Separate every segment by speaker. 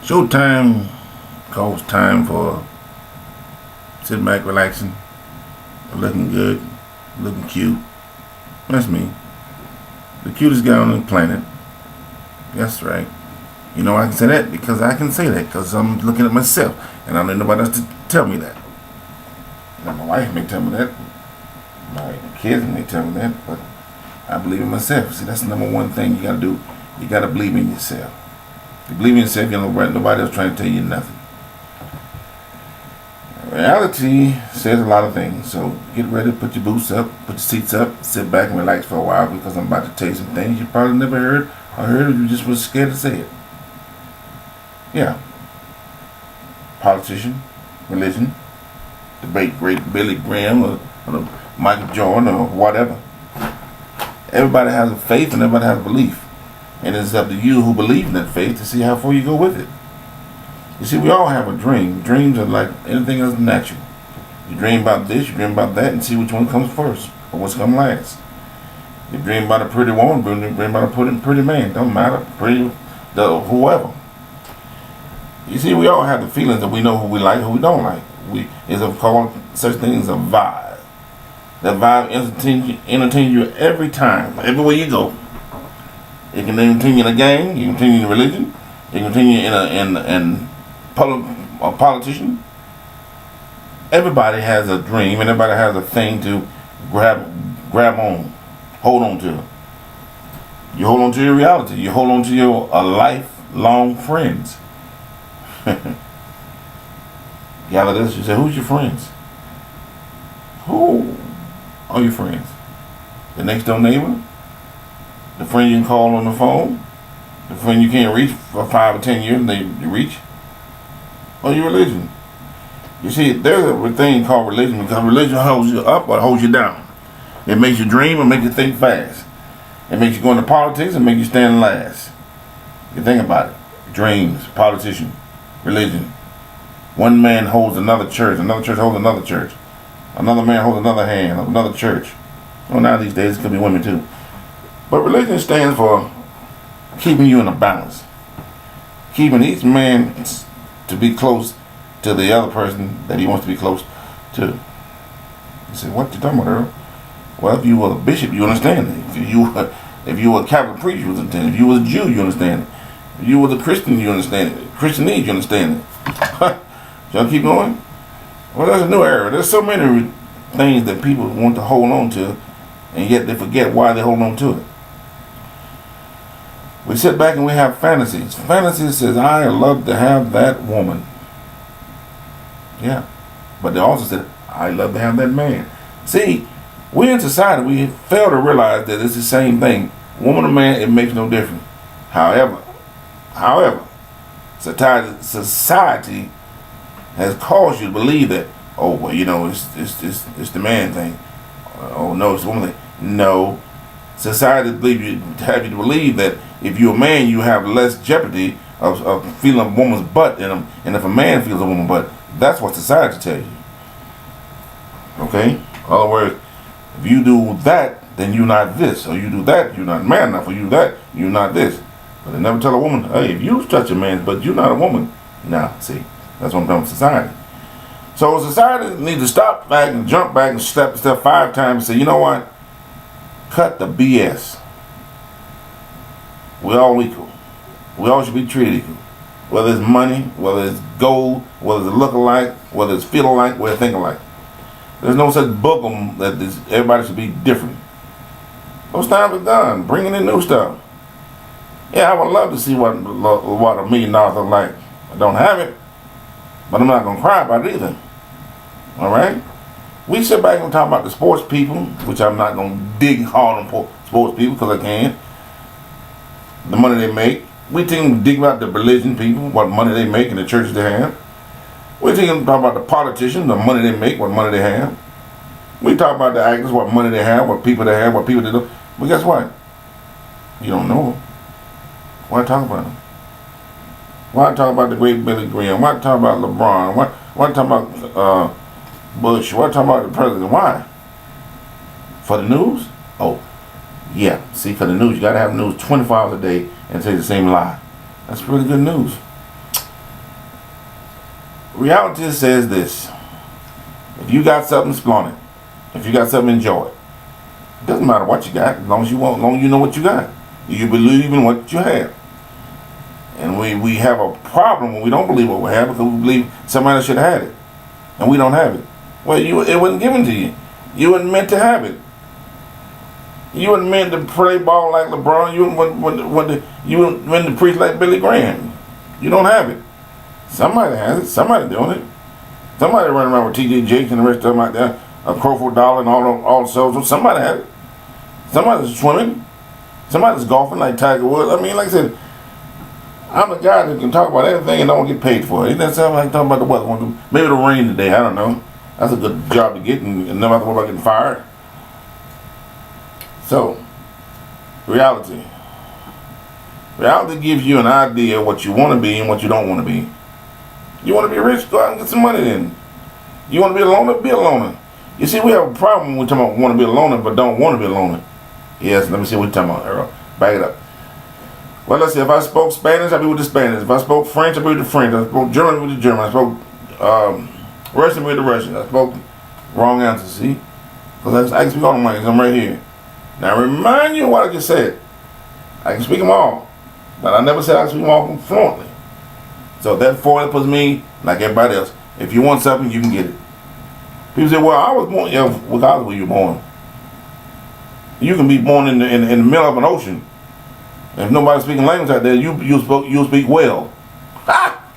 Speaker 1: Showtime calls time for sitting back, relaxing, looking good, looking cute. That's me. The cutest guy on the planet. That's right. You know I can say that because I can say that because I'm looking at myself and I don't need nobody else to tell me that. Now my wife may tell me that. My kids may tell me that, but I believe in myself. See, that's the number one thing you gotta do. You gotta believe in yourself. If you believe in yourself, you don't let nobody else trying to tell you nothing. Reality says a lot of things, so get ready, put your boots up, put your seats up, sit back and relax for a while because I'm about to tell you some things you probably never heard or heard or you just was scared to say it. Yeah. Politician, religion, debate great Billy Graham or Michael Jordan or whatever. Everybody has a faith and everybody has a belief. And it's up to you who believe in that faith to see how far you go with it. You see, we all have a dream. Dreams are like anything else natural. You dream about this, you dream about that, and see which one comes first or what's come last. You dream about a pretty woman, you dream about a pretty man. Don't matter, whoever. You see, we all have the feelings that we know who we like, who we don't like. It's called such things as a vibe. That vibe entertains you every time, everywhere you go. It can entertain you in a gang, you can entertain you in religion, it can entertain you in a politician. Everybody has a dream and everybody has a thing to grab on, hold on to. You hold on to your reality, you hold on to your lifelong friends. Gather this, you say, who's your friends? Who are your friends? The next door neighbor? The friend you can call on the phone? The friend you can't reach for 5 or 10 years and they reach? Or your religion? You see, there's a thing called religion because religion holds you up or holds you down. It makes you dream or makes you think fast. It makes you go into politics and make you stand last. You think about it. Dreams, politician, religion. One man holds another church holds another church. Another man holds another hand of another church. Well, now these days it could be women too. But religion stands for keeping you in a balance. Keeping each man to be close to the other person that he wants to be close to. You say, what you talking about, Earl? Well, if you were a bishop, you understand it. If you were a Catholic priest, you understand it. If you were a Jew, you understand it. If you were a Christian, you understand it. Christianese, you understand it. Shall I keep going? Well, that's a new era. There's so many things that people want to hold on to, and yet they forget why they hold on to it. We sit back and we have fantasies. Fantasy says, I love to have that woman. Yeah. But they also said, I love to have that man. See, we in society, we fail to realize that it's the same thing. Woman or man, it makes no difference. However, society has caused you to believe that, oh, well, you know, it's the man thing. Oh, no, it's the woman thing. No. Society have you to believe that if you're a man, you have less jeopardy of feeling a woman's butt and if a man feels a woman's butt. That's what society tells you. Okay? In other words, if you do that, then you're not this. Or you do that, you're not man enough. Or you do that, you're not this. But they never tell a woman, hey, if you touch a man, but you're not a woman. Nah, see, that's what I'm talking about society. So society needs to stop back and jump back and step 5 times and say, you know what? Cut the BS. We're all equal. We all should be treated equal. Whether it's money, whether it's gold, whether it's look alike, whether it's feel alike, whether it's think alike. There's no such book that everybody should be different. Those times are done. Bringing in new stuff. Yeah, I would love to see what $1 million look like. I don't have it, but I'm not going to cry about it either. Alright? We sit back and talk about the sports people, which I'm not going to dig hard on sports people because I can. The money they make. We dig about the religion people, what money they make and the churches they have. We talk about the politicians, the money they make, what money they have. We talk about the actors, what money they have, what people they have, what people they do. But guess what? You don't know them. Why talk about them? Why talk about the great Billy Graham? Why talk about LeBron? Why talk about Bush? Why talk about the president? Why? For the news? Oh, yeah. See, for the news, you got to have news 24 hours a day and say the same lie. That's really good news. Reality says this. If you got something, flaunt it. If you got something, enjoy it. It doesn't matter what you got, as long as you want, as long as you know what you got. You believe in what you have. And we have a problem when we don't believe what we have because we believe somebody else should have had it. And we don't have it. Well, it wasn't given to you. You weren't meant to have it. You weren't meant to play ball like LeBron. You weren't meant to preach like Billy Graham. You don't have it. Somebody has it. Somebody doing it. Somebody running around with T.J. Jakes and the rest of them out there, a Crowford Dollar and all the souls. Somebody has it. Somebody's swimming. Somebody's golfing like Tiger Woods. I mean, like I said, I'm the guy that can talk about everything and don't get paid for it. Isn't that something like talking about the weather? Maybe it'll rain today. I don't know. That's a good job to get and never have to worry about getting fired. So, reality. Reality gives you an idea of what you want to be and what you don't want to be. You want to be rich? Go out and get some money then. You want to be a loner? Be a loner. You see, we have a problem when we talk about want to be a loner but don't want to be a loner. Yes, let me see what you're talking about, Earl. Back it up. Well, let's see. If I spoke Spanish, I'd be with the Spanish. If I spoke French, I'd be with the French. I spoke German, with the German. I spoke Russian, with the Russian. I spoke wrong answer, see? Because I can speak all the languages. I'm right here. Now, remind you of what I just said. I can speak them all. But I never said I can speak them all fluently. So therefore, it puts me like everybody else. If you want something, you can get it. People say, well, I was born, yeah, regardless of where you were born. You can be born in the middle of an ocean. If nobody's speaking language out there, you'll speak well. Ha!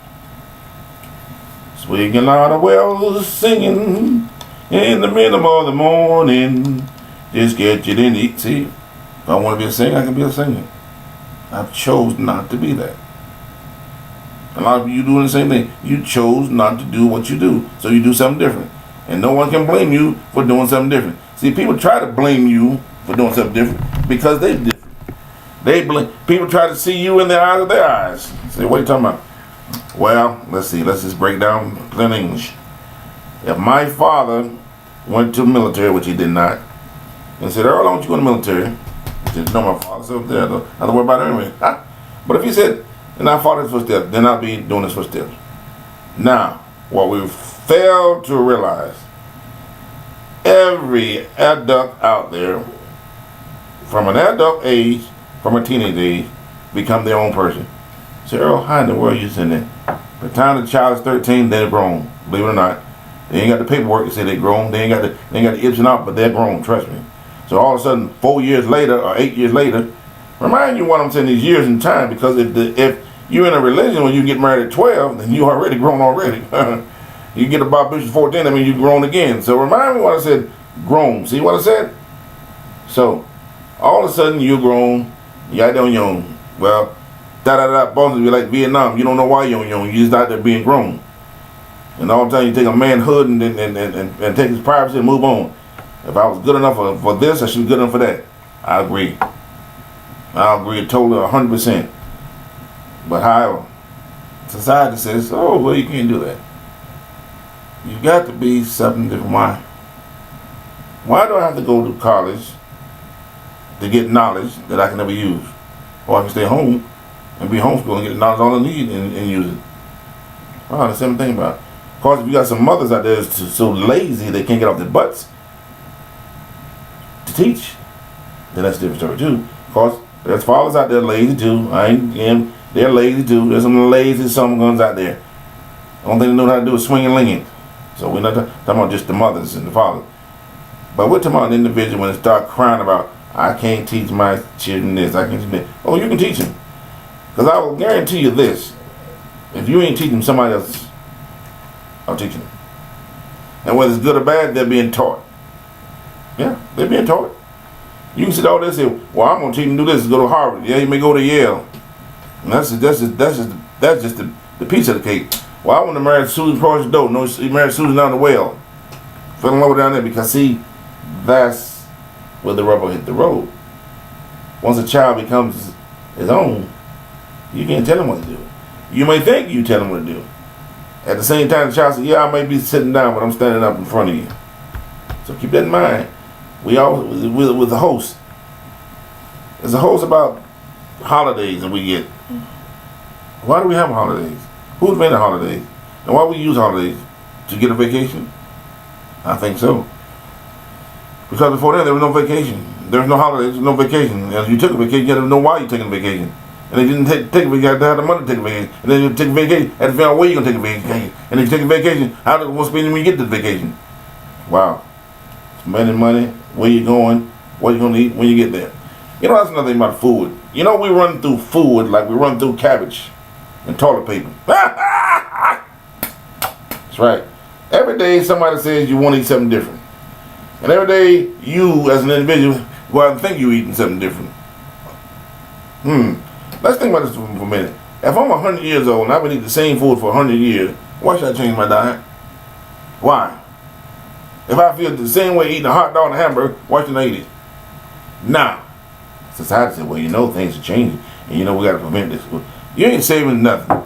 Speaker 1: Swinging out of wells, singing in the middle of the morning. Just get you in eat. See, if I want to be a singer, I can be a singer. I've chose not to be that. A lot of you doing the same thing. You chose not to do what you do, so you do something different. And no one can blame you for doing something different. See, people try to blame you for doing something different because they're different. People try to see you in the eyes of their eyes. Say, what are you talking about? Well, let's see. Let's just break down plain English. If my father went to the military, which he did not, and said, Earl, I want you to go to the military. He said, no, my father said, I don't have to worry about it anyway. But if he said, and I followed his footsteps, then I'll be doing his footsteps. Now, what we fail to realize, every adult out there, from an adult age, from a teenage age, become their own person. So, Earl, how in the world you sitting there? By the time the child is 13, they're grown. Believe it or not. They ain't got the paperwork to say they're grown. They ain't got the ips and out, but they're grown, trust me. So all of a sudden, 4 years later or 8 years later, remind you what I'm saying, these years in time, because if you're in a religion when you get married at 12, then you already grown already. You get about Bishop 14, I mean you've grown again. So remind me what I said, grown. See what I said? So all of a sudden you're grown, you're out there on your own. Well, bones be like Vietnam. You don't know why you're on your own. You're just out there being grown. And all the time you take a manhood and take his privacy and move on. If I was good enough for this, I should be good enough for that. I agree. I agree totally 100%. But however, society says, oh, well, you can't do that. You got to be something different. Why? Why do I have to go to college to get knowledge that I can never use? Or I can stay home and be homeschooled and get the knowledge all I need and use it. Wow, the same thing about it. Of course, if you got some mothers out there that's so lazy they can't get off their butts to teach, then that's a different story too. Of course, there's fathers out there lazy too. They're lazy too. There's some lazy some guns out there. The only thing they know how to do is swing and ling it. So we're not talking about just the mothers and the fathers. But we're talking about an individual when they start crying about, I can't teach my children this, I can't teach that. Oh, you can teach them. Because I will guarantee you this. If you ain't teaching them, somebody else will teach them. And whether it's good or bad, they're being taught. Yeah, they're being taught. You can sit all this and say, well, I'm going to teach them to do this, go to Harvard. Yeah, you may go to Yale. And that's just the piece of the cake. Well, I want to marry Susan Cross Doe. No, he married Susan down the well. Fell in love with down there because, see, that's where the rubber hit the road. Once a child becomes his own, you can't tell him what to do. You may think you tell him what to do. At the same time, the child says, yeah, I may be sitting down, but I'm standing up in front of you. So keep that in mind. We always, with the host. There's a host about holidays that we get. Why do we have holidays? Who's made the holidays? And why we use holidays? To get a vacation? I think so. Because before then, there was no vacation. There was no holidays, no vacation. And if you took a vacation, you had to know why you're taking a vacation. And if you didn't take a vacation, you had to have the money to take a vacation. And then you take a vacation, you had to figure out where you're going to take a vacation. And if you take a vacation, what's the when you get to the vacation? Wow. Spending money, where you going, what you going to eat when you get there. You know, that's another thing about food. You know, we run through food like we run through cabbage and toilet paper. That's right. Every day somebody says you want to eat something different. And every day you, as an individual, go out and think you're eating something different. Let's think about this for a minute. If I'm 100 years old and I've been eating the same food for 100 years, why should I change my diet? Why? If I feel the same way eating a hot dog and a hamburger, why shouldn't I eat it? Now, society said, well, you know, things are changing. And you know, we got to prevent this. You ain't saving nothing.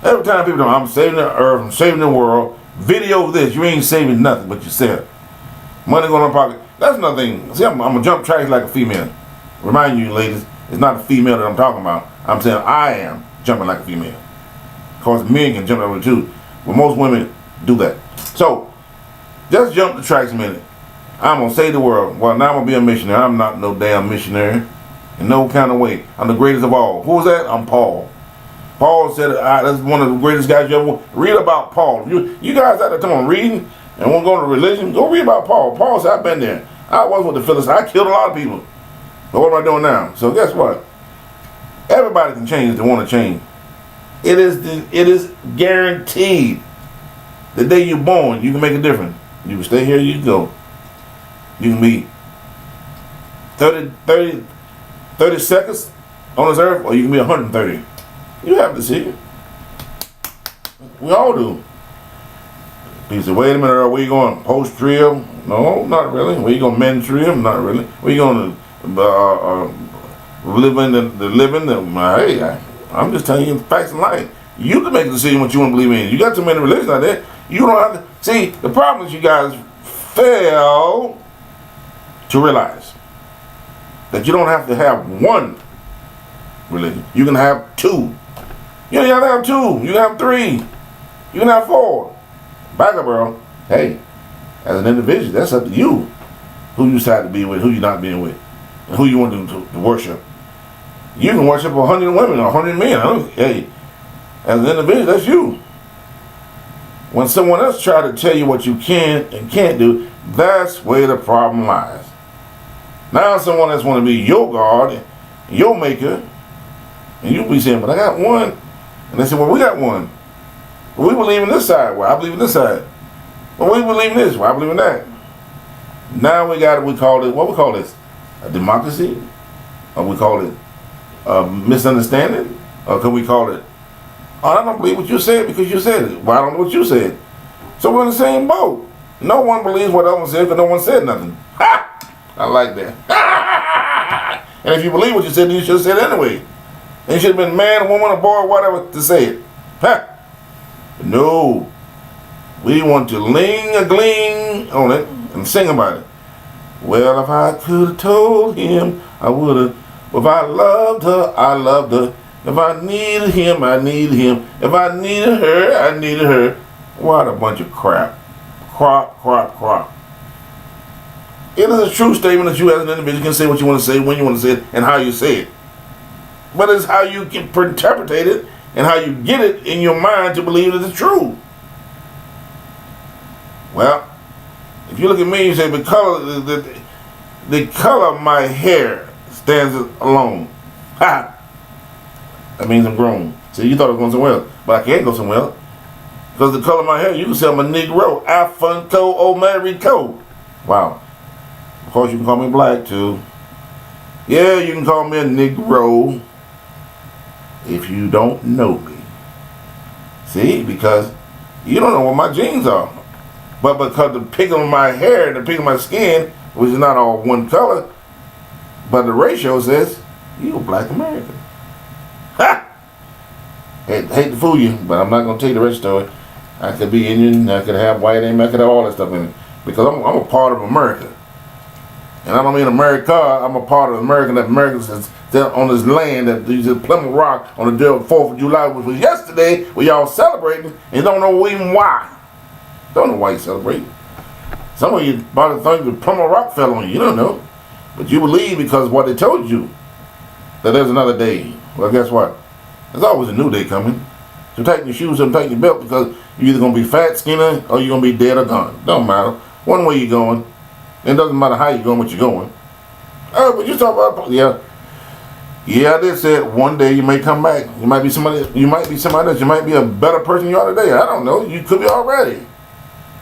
Speaker 1: Every time people know, I'm saving the earth, I'm saving the world, video this, you ain't saving nothing but yourself. Money going in pocket. That's another thing. See, I'm going to jump tracks like a female. Remind you, ladies, it's not a female that I'm talking about. I'm saying I am jumping like a female. Of course, men can jump over too. But most women do that. So, just jump the tracks a minute. I'm going to save the world. Well, now I'm going to be a missionary. I'm not no damn missionary. In no kind of way. I'm the greatest of all. Who was that? I'm Paul. Paul said, that's one of the greatest guys you ever want. Read about Paul. You guys out there, come on, reading and won't go to religion, go read about Paul. Paul said, I've been there. I was with the Philistines. I killed a lot of people. But what am I doing now? So guess what? Everybody can change if they want to change. It is guaranteed. The day you're born, you can make a difference. You can stay here, you can go. You can be 30 seconds on this earth, or you can be 130. You have to see it. We all do. People say, wait a minute, where you going? Post-trib? No, not really. Where you going? Men-trib? Not really. Where you going to living? Hey, I'm just telling you the facts of life. You can make a decision what you want to believe in. You got too many religions out there. You don't have to. See, the problem is you guys fail to realize that you don't have to have one religion. You can have two. You don't have to have two. You can have three. You can have four. Back up, bro. Hey, as an individual, that's up to you. Who you decide to be with, who you're not being with, and who you want to worship. You can worship 100 women or 100 men. Hey, as an individual, that's you. When someone else tries to tell you what you can and can't do, that's where the problem lies. Now someone else want to be your God, your maker, and you be saying, but I got one. And they say, well, we got one. Well, we believe in this side. Well, I believe in this side. Well, we believe in this. Well, I believe in that. Now we call it, what we call this? A democracy? Or we call it a misunderstanding? Or can we call it, oh, I don't believe what you said because you said it. Well, I don't know what you said. So we're in the same boat. No one believes what the other one said because no one said nothing. Ha! I like that. And if you believe what you said, then you should have said it anyway. And you should have been man, woman, or boy, or whatever to say it. Ha! No. We want to ling-a-gling on it and sing about it. Well, if I could have told him, I would have. If I loved her, I loved her. If I needed him, I needed him. If I needed her, I needed her. What a bunch of crap. Crap. It is a true statement that you as an individual can say what you want to say, when you want to say it, and how you say it. But it's how you can interpret it and how you get it in your mind to believe that it's true. Well, if you look at me and say the color of my hair stands alone. Ha! That means I'm grown. See, you thought it was going somewhere else, but I can't go somewhere else. Because the color of my hair, you can say I'm a Negro, Afro, Americo. Wow. Of course, you can call me black too. Yeah, you can call me a Negro if you don't know me. See, because you don't know what my genes are. But because the pigment of my hair and the pigment of my skin, which is not all one color, but the ratio says, you're a black American. Ha! Hate to fool you, but I'm not going to tell you the rest of it. I could be Indian, I could have white name, I could have all that stuff in it. Because I'm a part of America. And I don't mean America, I'm a part of America that America on this land that these Plymouth Rock on the day of 4th of July, which was yesterday, where y'all celebrating and don't know even why. Don't know why you celebrate. Some of you probably think the Plymouth Rock fell on you. You don't know. But you believe because what they told you, that there's another day. Well, guess what? There's always a new day coming. So take your shoes and take your belt, because you're either going to be fat, skinny, or you're going to be dead or gone. Don't matter. One way you're going. It doesn't matter how you're going, what you're going. Oh, but you talk about, yeah, I did say it. One day you may come back. You might be somebody else. You might be a better person you are today. I don't know. You could be already.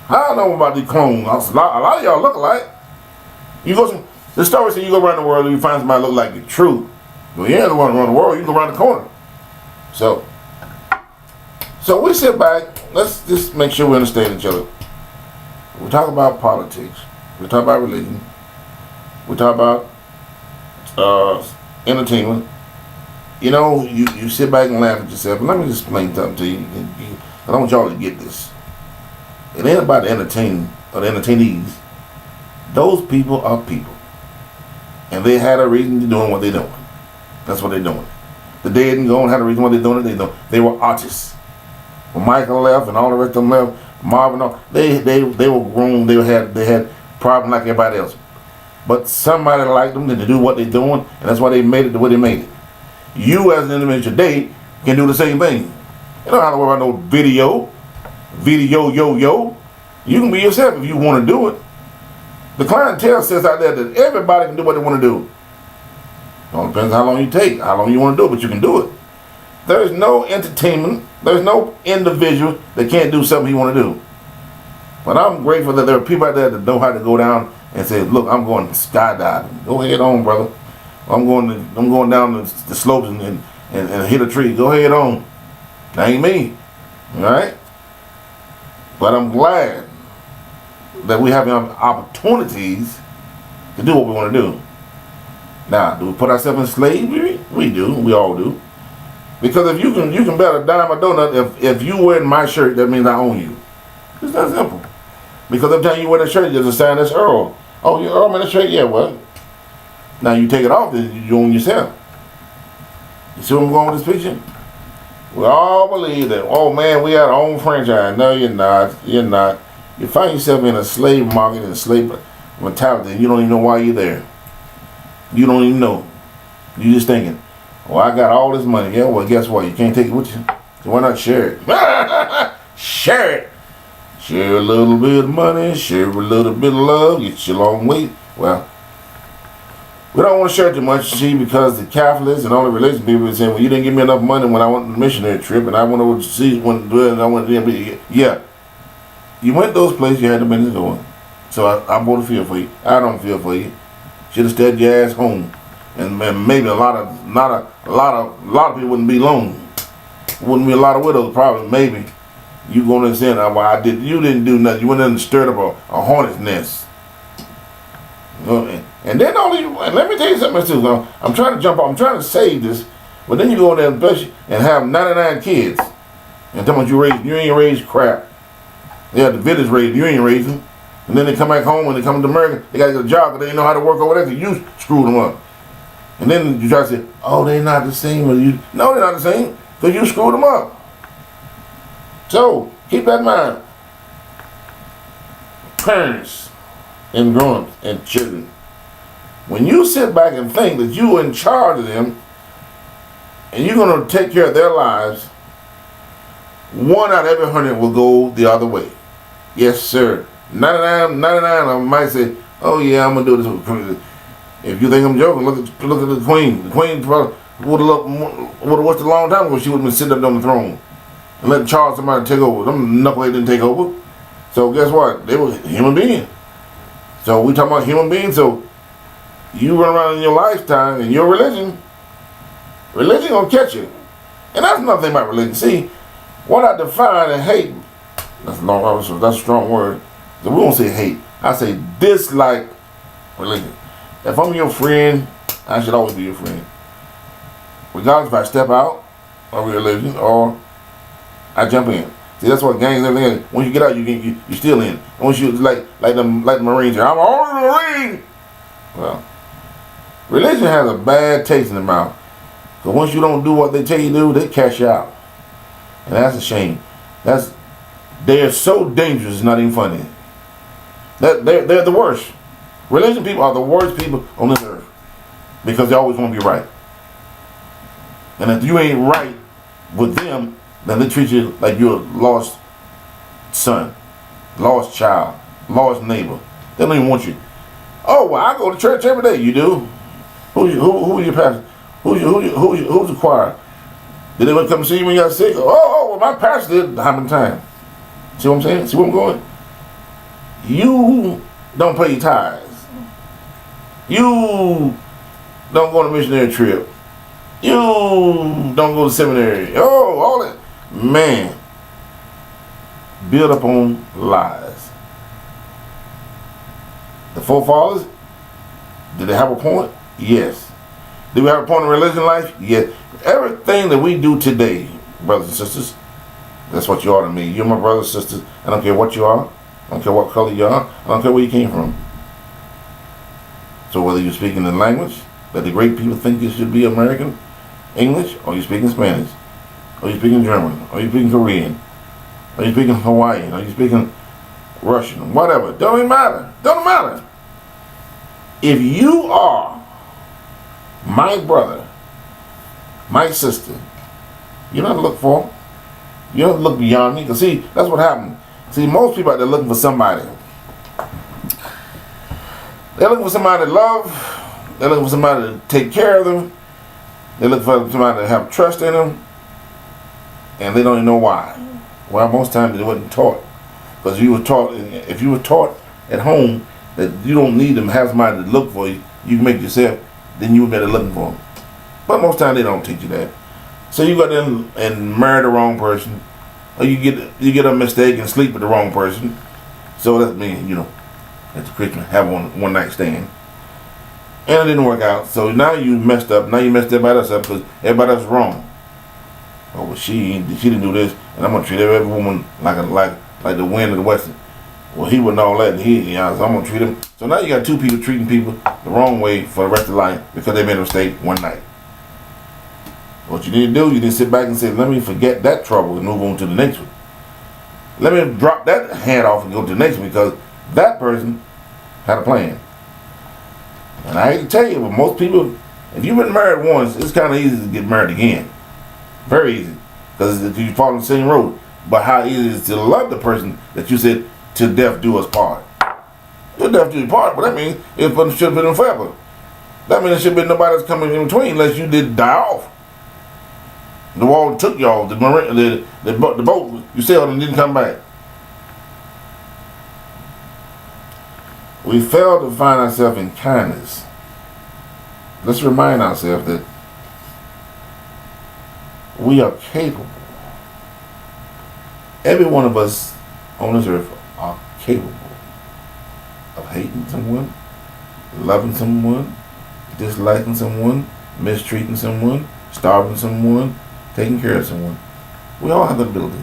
Speaker 1: I don't know about these clones. A lot of y'all look alike. The story says you go around the world and you find somebody look like you. True. Well, you ain't going around the world. You can go around the corner. So we sit back. Let's just make sure we understand each other. We talk about politics. We talk about religion. We talk about entertainment. You know, you sit back and laugh at yourself. But let me just explain something to you. I don't want y'all to get this. It ain't about the entertaining or the entertainees. Those people are people. And they had a reason to doing what they're doing. That's what they're doing. The dead and gone had a reason why they're doing it. They were artists. When Michael left and all the rest of them left, Marvin, they were grown. They had problems like everybody else. But somebody liked them to do what they're doing, and that's why they made it the way they made it. You as an individual today can do the same thing. You don't have to worry about no video, yo. You can be yourself if you want to do it. The clientele says out there that everybody can do what they want to do. It all depends how long you take, how long you want to do it, but you can do it. There's no entertainment, there's no individual that can't do something he want to do. But I'm grateful that there are people out there that know how to go down and say, look, I'm going skydiving. Go ahead on, brother. I'm going down the slopes and hit a tree. Go ahead on. That ain't me. All right? But I'm glad that we have opportunities to do what we want to do. Now, do we put ourselves in slavery? We do. We all do. Because if you can bet a dime a donut, if you wear my shirt, that means I own you. It's that simple. Because every time you wear the shirt, there's a sign that's Earl. Oh, you're Earl in the shirt? Yeah, well. Now you take it off, then you own yourself. You see where I'm going with this picture? We all believe that, oh man, we have our own franchise. No, you're not. You're not. You find yourself in a slave market and a slave mentality, and you don't even know why you're there. You don't even know. You're just thinking, well, I got all this money. Yeah, well, guess what? You can't take it with you. So why not share it? Share it. Share a little bit of money, share a little bit of love, get you a long way. Well, we don't want to share too much, see, because the Catholics and all the religious people are saying, well, you didn't give me enough money when I went on the missionary trip, and I went overseas and I went to yeah. You went those places, you had the money going. So I bought a feel for you. I don't feel for you. Should have stayed your ass home. And maybe a lot of people wouldn't be alone. Wouldn't be a lot of widows, probably, maybe. You going to understand why you didn't do nothing. You went in and stirred up a hornet's nest. And then and let me tell you something else too. I'm trying to jump off. I'm trying to save this, but then you go in there and have 99 kids, and tell me you ain't raised crap. Yeah, the village raised you ain't raising, and then they come back home and they come to America. They got to get a job because they didn't know how to work over there because you screwed them up. And then you try to say, oh, they're not the same as you. No, they're not the same because you screwed them up. So, keep that in mind. Parents and grown-ups and children. When you sit back and think that you're in charge of them and you're going to take care of their lives, 1 out of every 100 will go the other way. Yes, sir. 99 of them might say, oh yeah, I'm going to do this. If you think I'm joking, look at the Queen. The Queen probably would have watched a long time ago. She would have been sitting up on the throne and let Charles somebody take over. Them knuckleheads didn't take over. So guess what? They were human beings. So we talking about human beings. So you run around in your lifetime and your religion gonna catch you. And that's another thing about religion. See, what I define as hate, that's a strong word. So we won't say hate. I say dislike religion. If I'm your friend, I should always be your friend. Regardless if I step out of religion or I jump in. See, that's what gangs and everything is. Once you get out, you still in. Once you like the Marines, I'm all in the Marine. Well, Religion has a bad taste in the mouth. Because once you don't do what they tell you to do, they cash you out. And that's a shame. They're so dangerous, it's not even funny. They're the worst. Religion people are the worst people on this earth. Because they always want to be right. And if you ain't right with them, then they treat you like you're a lost son, lost child, lost neighbor. They don't even want you. Oh, well, I go to church every day. You do? Who's your pastor? Who's the choir? Did they want to come see you when you got sick? Oh, well, my pastor did. How many times? See what I'm saying? See where I'm going? You don't pay your tithes. You don't go on a missionary trip. You don't go to seminary. Oh, all that. Man. Built up on lies. The forefathers, did they have a point? Yes. Do we have a point in religion life? Yes. Everything that we do today, brothers and sisters, that's what you are to me. You're my brothers and sisters. I don't care what you are. I don't care what color you are. I don't care where you came from. So whether you're speaking the language that the great people think you should be American, English, or you're speaking Spanish, or you're speaking German, or you're speaking Korean, or you're speaking Hawaiian, or you're speaking Russian, whatever, don't even matter. Don't matter. If you are my brother, my sister, you don't look for. You don't look beyond me. Because see, that's what happened. See, most people out there looking for somebody. They're looking for somebody to love. They're looking for somebody to take care of them. They're looking for somebody to have trust in them. And they don't even know why. Well, most times they wasn't taught. Because you were taught, if you were taught at home that you don't need them to have somebody to look for you, you can make it yourself, then you were better looking for them. But most times they don't teach you that. So you go in and marry the wrong person, or you get a mistake and sleep with the wrong person. So that's me, at the Christian, have one night stand. And it didn't work out. So now you messed up. Now you messed everybody else up because everybody else is wrong. Oh, well, she didn't do this, and I'm gonna treat every woman like the wind of the west. Well, he wasn't all that, and so I'm gonna treat him. So now you got two people treating people the wrong way for the rest of life because they made a mistake one night. What you need to do, you need to sit back and say, let me forget that trouble and move on to the next one. Let me drop that hand off and go to the next one because that person had a plan. And I hate to tell you, but most people, if you've been married once, it's kind of easy to get married again. Very easy. Because if you fall on the same road. But how easy it is to love the person that you said, till death do us part. Till death do us part, but that means it should have been forever. That means there should have been nobody that's coming in between unless you did die off. The wall took y'all, the boat you sailed and didn't come back. We fail to find ourselves in kindness. Let's remind ourselves that we are capable. Every one of us on this earth are capable of hating someone, loving someone, disliking someone, mistreating someone, starving someone, taking care of someone. We all have the ability.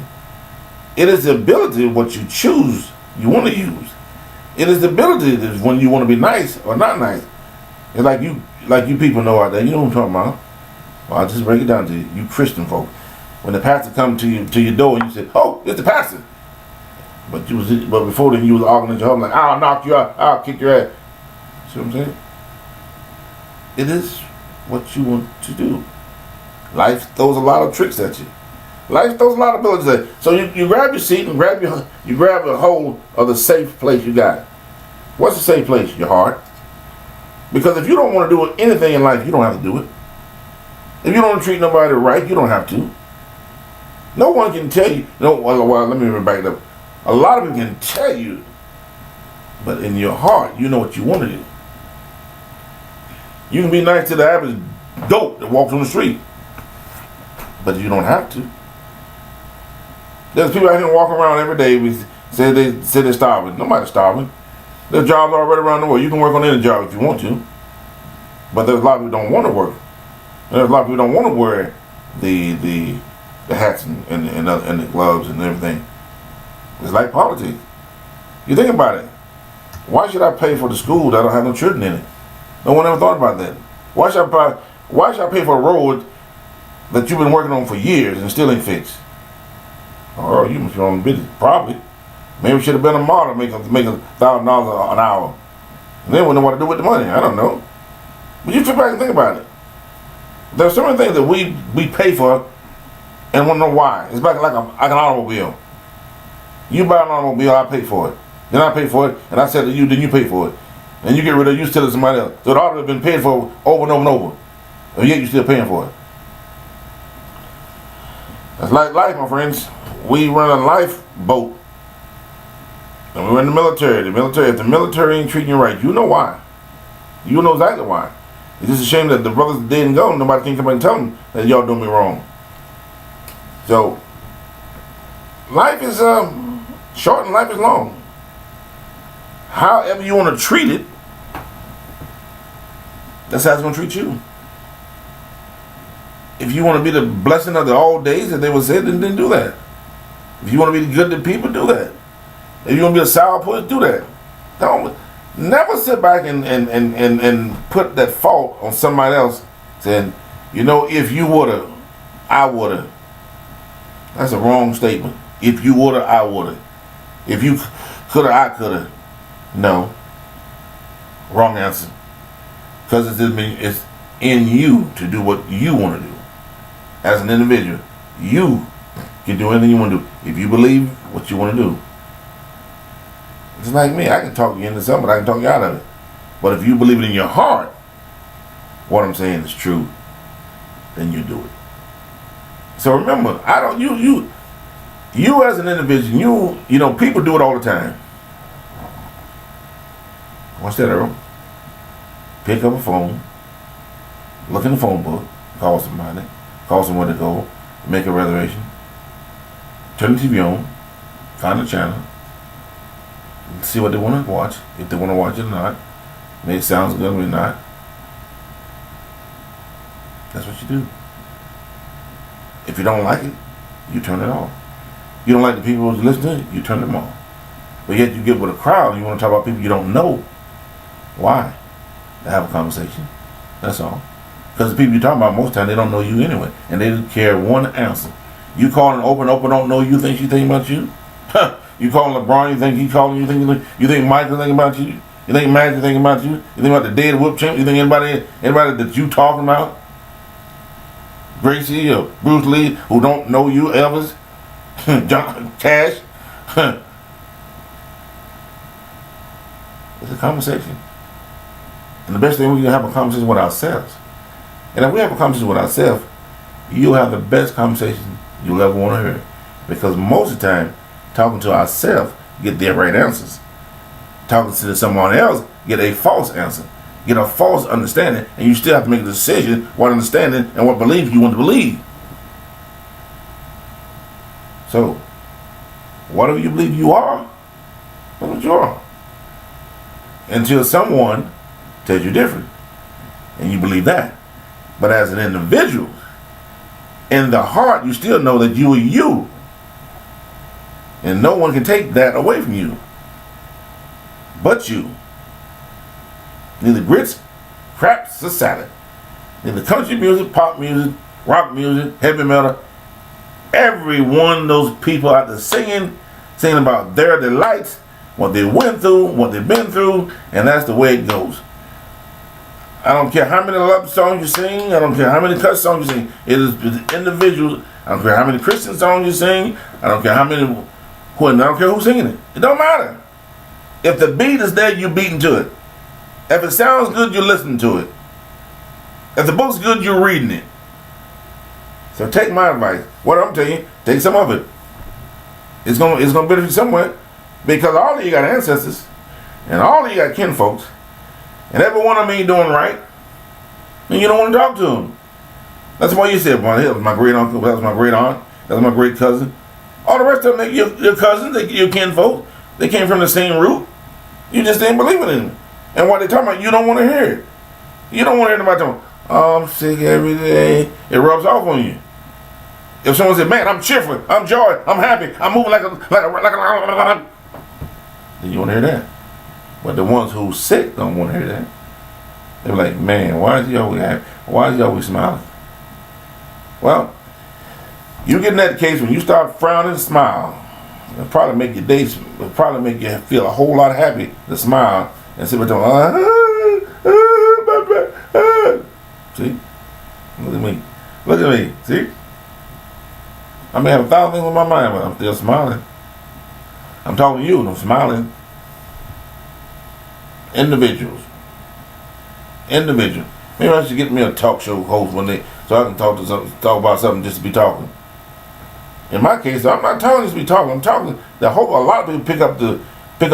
Speaker 1: It is the ability of what you choose, you want to use. It is the ability that when you want to be nice or not nice. It's like you people know out there, you know what I'm talking about. Well, I'll just break it down to you, you Christian folk. When the pastor comes to your door, you say, oh, it's the pastor. But before then you was arguing at your home like, I'll knock you out, I'll kick your ass. See what I'm saying? It is what you want to do. Life throws a lot of tricks at you. Life throws a lot of abilities at you. So you grab your seat and you grab a hold of the safe place you got. What's the safe place? Your heart. Because if you don't want to do anything in life, you don't have to do it. If you don't treat nobody right, you don't have to. No one can tell you. No, well, let me back it up. A lot of people can tell you, but in your heart, you know what you want to do. You can be nice to the average dope that walks on the street, but you don't have to. There's people out here walking around every day. We say they're starving. Nobody's starving. There's jobs already around the world. You can work on any job if you want to, but there's a lot of people who don't want to work. And there's a lot of people who don't want to wear the hats and the gloves and everything. It's like politics. You think about it. Why should I pay for the school that don't have no children in it? No one ever thought about that. Why should I pay for a road that you've been working on for years and still ain't fixed? Oh, you must be on business. Probably. Maybe should have been a model making $1,000 an hour. And they wouldn't know what to do with the money. I don't know. But you sit back and think about it. There's so many things that we pay for and want to know why. It's like an automobile. You buy an automobile, I pay for it. Then I pay for it, and I sell it to you, then you pay for it. And you get rid of it, you sell it to somebody else. So it ought to have been paid for over and over and over. And yet you're still paying for it. That's like life, my friends. We run a lifeboat. And we run the military. If the military ain't treating you right, you know why. You know exactly why. It's just a shame that the brothers didn't go. Nobody can come back and tell them that y'all doing me wrong. So, life is short and life is long. However you want to treat it, that's how it's going to treat you. If you want to be the blessing of the old days, that they would say, then do that. If you want to be good to people, do that. If you want to be a sourpuss, do that. Don't never sit back and put that fault on somebody else, saying, if you woulda, I woulda. That's a wrong statement. If you woulda, I woulda. If you coulda, I coulda. No. Wrong answer. Because it's in you to do what you want to do. As an individual, you can do anything you want to do if you believe what you want to do. It's like me. I can talk you into something, but I can talk you out of it. But if you believe it in your heart, what I'm saying is true, then you do it. So remember, you as an individual, people do it all the time. Watch that, Earl. Pick up a phone, look in the phone book, call somebody, call somewhere to go, make a reservation, turn the TV on, find a channel, see what they want to watch, if they want to watch it or not. Maybe it sounds good, maybe not. That's what you do. If you don't like it, you turn it off. You don't like the people who listen to it, you turn them off. But yet you get with a crowd, you want to talk about people you don't know. Why? To have a conversation. That's all. Because the people you're talking about, most of the time, they don't know you anyway. And they don't care one answer. You calling Oprah don't know you, think she thinking about you? You calling LeBron, you think he calling you, you think Michael thinking about you? You think Magic thinking about you? You think about the dead whip champ? You think anybody that you talking about? Gracie or Bruce Lee, who don't know you, Elvis, John Cash. It's a conversation. And the best thing we can have a conversation with ourselves. And if we have a conversation with ourselves, you'll have the best conversation you'll ever want to hear. Because most of the time, talking to ourselves, get their right answers. Talking to someone else, get a false answer. Get a false understanding, and you still have to make a decision what understanding and what belief you want to believe. So, whatever you believe you are, that's what you are. Until someone tells you different, and you believe that. But as an individual, in the heart, you still know that you are you. And no one can take that away from you. But you. Neither grits, craps, or salad. Neither country music, pop music, rock music, heavy metal. Every one of those people out there singing about their delights, what they went through, what they've been through, and that's the way it goes. I don't care how many love songs you sing. I don't care how many cuss songs you sing. It is individual. I don't care how many Christian songs you sing. I don't care how many. I don't care who's singing it. It don't matter. If the beat is there, you beating to it. If it sounds good, you're listening to it. If the book's good, you're reading it. So take my advice. What I'm telling you, take some of it. It's gonna benefit you somewhere, because all of you got ancestors, and all of you got kinfolks, and every one of them ain't doing right, and you don't want to talk to them. That's why you said, well, that was my great uncle, that was my great aunt, that was my great cousin. All the rest of them, your cousins, your kinfolk, they came from the same root. You just didn't believe in them. And what they talking about, you don't want to hear it. You don't want to hear about them. Oh, I'm sick every day. It rubs off on you. If someone said, man, I'm cheerful, I'm joy, I'm happy, I'm moving like a then you want to hear that. But the ones who's sick don't want to hear that. They were like, man, why is he always happy? Why is he always smiling? Well, you get in that case when you start frowning and smile. It'll probably make your day. It'll probably make you feel a whole lot happy to smile and sit there. See, look at me. Look at me. See, I may have 1,000 things on my mind, but I'm still smiling. I'm talking to you, and I'm smiling. Individuals. Maybe I should get me a talk show host so I can talk about something just to be talking. In my case, I'm not talking just to be talking. I'm talking. I hope a lot of people pick up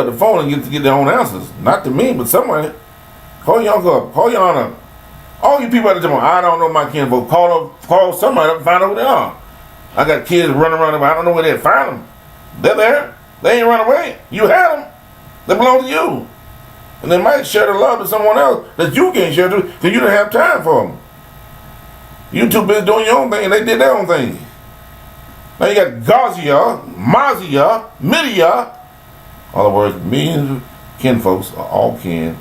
Speaker 1: the phone and get their own answers. Not to me, but somebody. Call your uncle up. Call your aunt up. All you people at the time, I don't know my kinfolk. Call somebody up and find out who they are. I got kids running around. I don't know where they find them. They're there. They ain't run away. You had them. They belong to you. And they might share the love to someone else that you can't share to because you didn't have time for them. You too busy doing your own thing and they did their own thing. Now you got Gazia, Mazia, Midia. In other words, millions of kinfolks are all kin,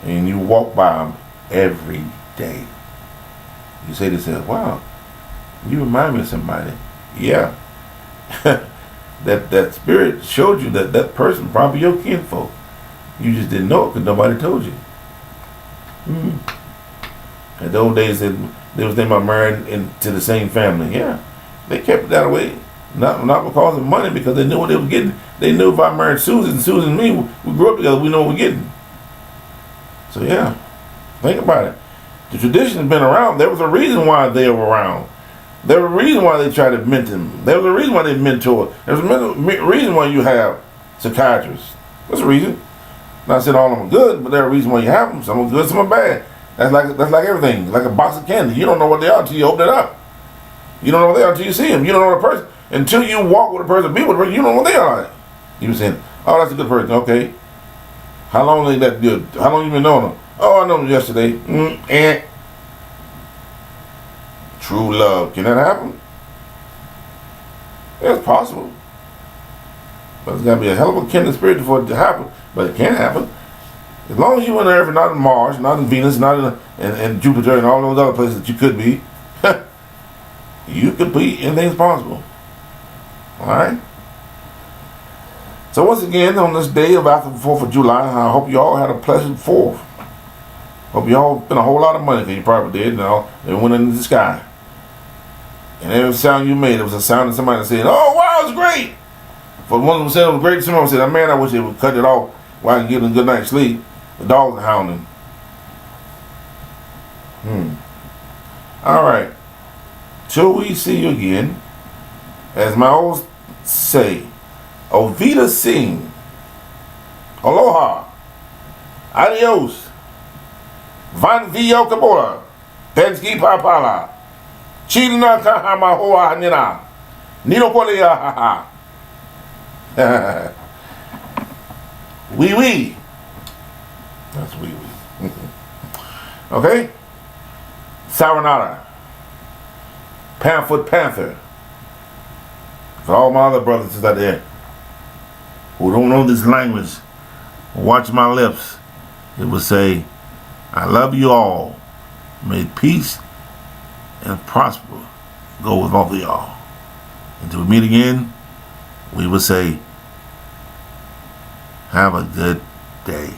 Speaker 1: and you walk by them every day. You say to yourself, wow, you remind me of somebody. Yeah. that spirit showed you that person probably your kinfolk. You just didn't know it because nobody told you. In those days, they was thinking about marrying into the same family. Yeah, they kept it that way. Not because of money, because they knew what they were getting. They knew if I married Susan and me, we grew up together, we know what we're getting. So yeah, think about it. The tradition has been around. There was a reason why they were around. There was a reason why they tried to mentor them. There was a reason why they mentor. There's a reason why you have psychiatrists. There's a reason. Not saying all of them are good, but there's a reason why you have them. Some are good, some are bad. That's like everything. Like a box of candy. You don't know what they are until you open it up. You don't know what they are until you see them. You don't know the person until you walk with a person, be with a person. You don't know what they are like. You were saying, "Oh, that's a good person." Okay. How long ain't that good? How long you been knowing them? Oh, I know them yesterday. True love. Can that happen? Yeah, it's possible. But it's got to be a hell of a kindred spirit for it to happen. But it can happen. As long as you're in Earth, not in Mars, not in Venus, not in Jupiter, and all those other places that you could be, you could be, anything's possible. Alright? So once again, on this day of after the 4th of July, I hope you all had a pleasant 4th. Hope you all spent a whole lot of money, because you probably did, it went into the sky. And every sound you made, it was a sound of somebody saying, "Oh, wow, it's great." For one of them said it was great, someone said, "Man, I wish they would cut it off while I can get a good night's sleep." The dogs are hounding. Alright. Till we see you again, as my old say, Ovida Sing. Aloha. Adios. Van Vio Kabora. Penski Papala. Chilna Kahama Hoa Nina. Nino Polea Haha. Wee. That's wee. Okay? Saranada. Pamfoot Panther. For all my other brothers out there who don't know this language, watch my lips. It will say, "I love you all. May peace and prosper go with all of y'all." Until we meet again, we will say, have a good day.